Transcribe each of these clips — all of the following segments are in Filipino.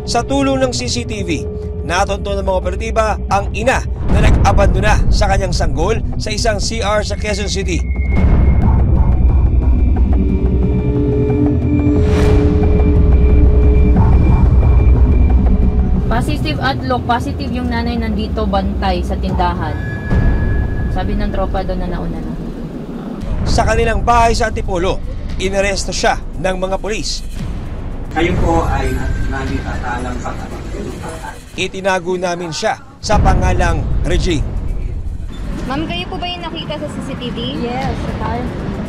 Sa tulong ng CCTV, natunto ng mga operatiba ang ina na nag-abandona sa kanyang sanggol sa isang CR sa Quezon City. Positive outlook, positive yung nanay nandito bantay sa tindahan. Sabi ng tropa doon na nauna na. Sa kanilang bahay sa Antipolo, inaresto siya ng mga pulis. Kayo po ay nagtatalang pa. Itinago namin siya sa pangalang Regine. Ma'am, kayo po ba yung nakita sa CCTV? Yes,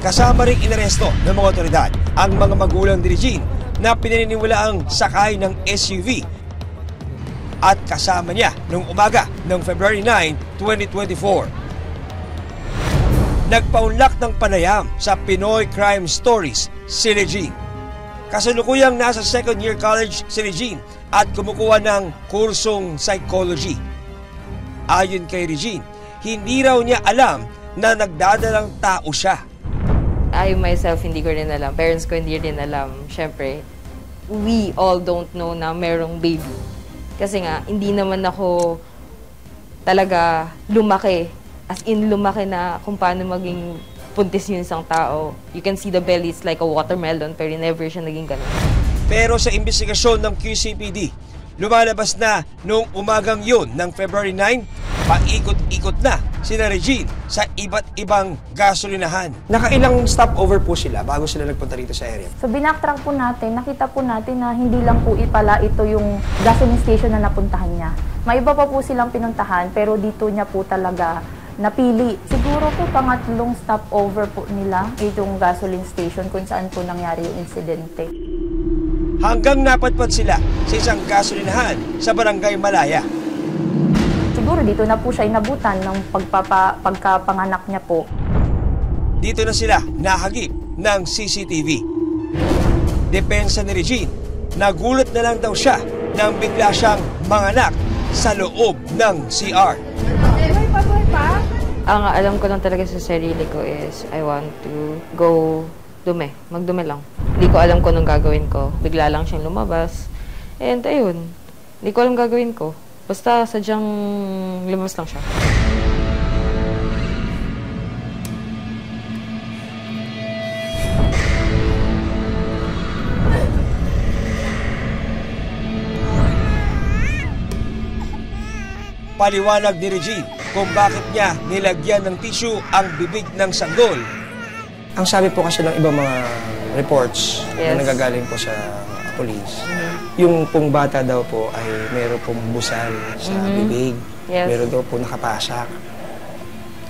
Kasama ring inaresto ng mga otoridad ang mga magulang ni Regine na pinaniniwalaang sakay ng SUV at kasama niya noong umaga ng February 9, 2024. Nagpaunlak ng panayam sa Pinoy Crime Stories si Regine. Kasalukuyang nasa second year college si Regine at kumukuha ng kursong psychology. Ayon kay Regine, hindi raw niya alam na nagdadalang tao siya. I myself hindi ko rin alam. Parents ko hindi rin alam. Siyempre, we all don't know na merong baby. Kasi nga, hindi naman ako talaga lumaki. As in, lumaki na kung paano maging puntis yung isang tao. You can see the belly, it's like a watermelon, pero never siya naging ganun. Pero sa investigasyon ng QCPD, lumalabas na noong umagang yun ng February 9, paikot-ikot na sina Regine sa iba't ibang gasolinahan. Nakailang stopover po sila bago sila nagpunta rito sa area? So binacktrack po natin, nakita po natin na hindi lang po pala ito yung gasoline station na napuntahan niya. May iba pa po silang pinuntahan pero dito niya po talaga napili. Siguro po pangatlong stopover po nila itong gasoline station kung saan po nangyari yung insidente. Hanggang napadpad sila sa isang gasolinahan sa Barangay Malaya. Siguro dito na po siya inabutan ng pagkapanganak niya po. Dito na sila nahagip ng CCTV. Depensa ni Regine, nagulat na lang daw siya nang bigla siyang manganak sa loob ng CR. Ang alam ko lang talaga sa sarili ko is I want to go magdumi lang. Hindi ko alam kung anong gagawin ko. Bigla lang siyang lumabas. And ayun, hindi ko alam gagawin ko. Basta sadyang lumabas lang siya. Paliwanag ni Regine kung bakit niya nilagyan ng tissue ang bibig ng sanggol. Ang sabi po kasi ng ibang mga reports na nagagaling po sa police, yung pong bata daw po ay meron pong busal sa bibig. Meron daw po nakapasak.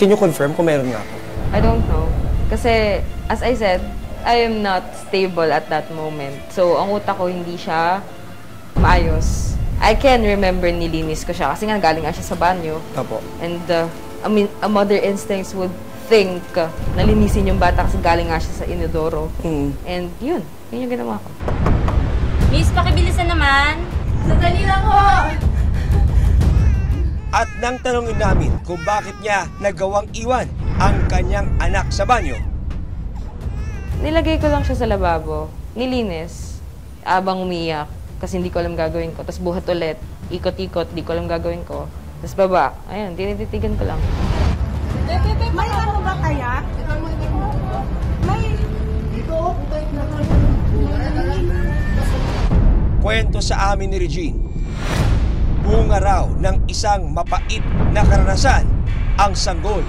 Can you confirm kung meron nga po? I don't know. Kasi, as I said, I am not stable at that moment. So, ang utak ko hindi siya maayos. I can remember nilinis ko siya kasi nga galing nga siya sa banyo. Opo. And I mean, a mother instincts would think na linisin yung bata kasi galing nga siya sa inodoro. And yun yung ginawa ko. Miss, pakibilisan naman. Sandali lang ho! At nang tanongin namin kung bakit niya nagawang iwan ang kanyang anak sa banyo. Nilagay ko lang siya sa lababo. Nilinis. Abang umiyak. Kasi hindi ko alam gagawin ko. Tapos buhat ulit. Ikot-ikot. Hindi ko alam gagawin ko. Tapos baba. Ayan, tinititigan ko lang. May ano ba kaya? Kwento sa amin ni Regine, bunga raw ng isang mapait na karanasan ang sanggol.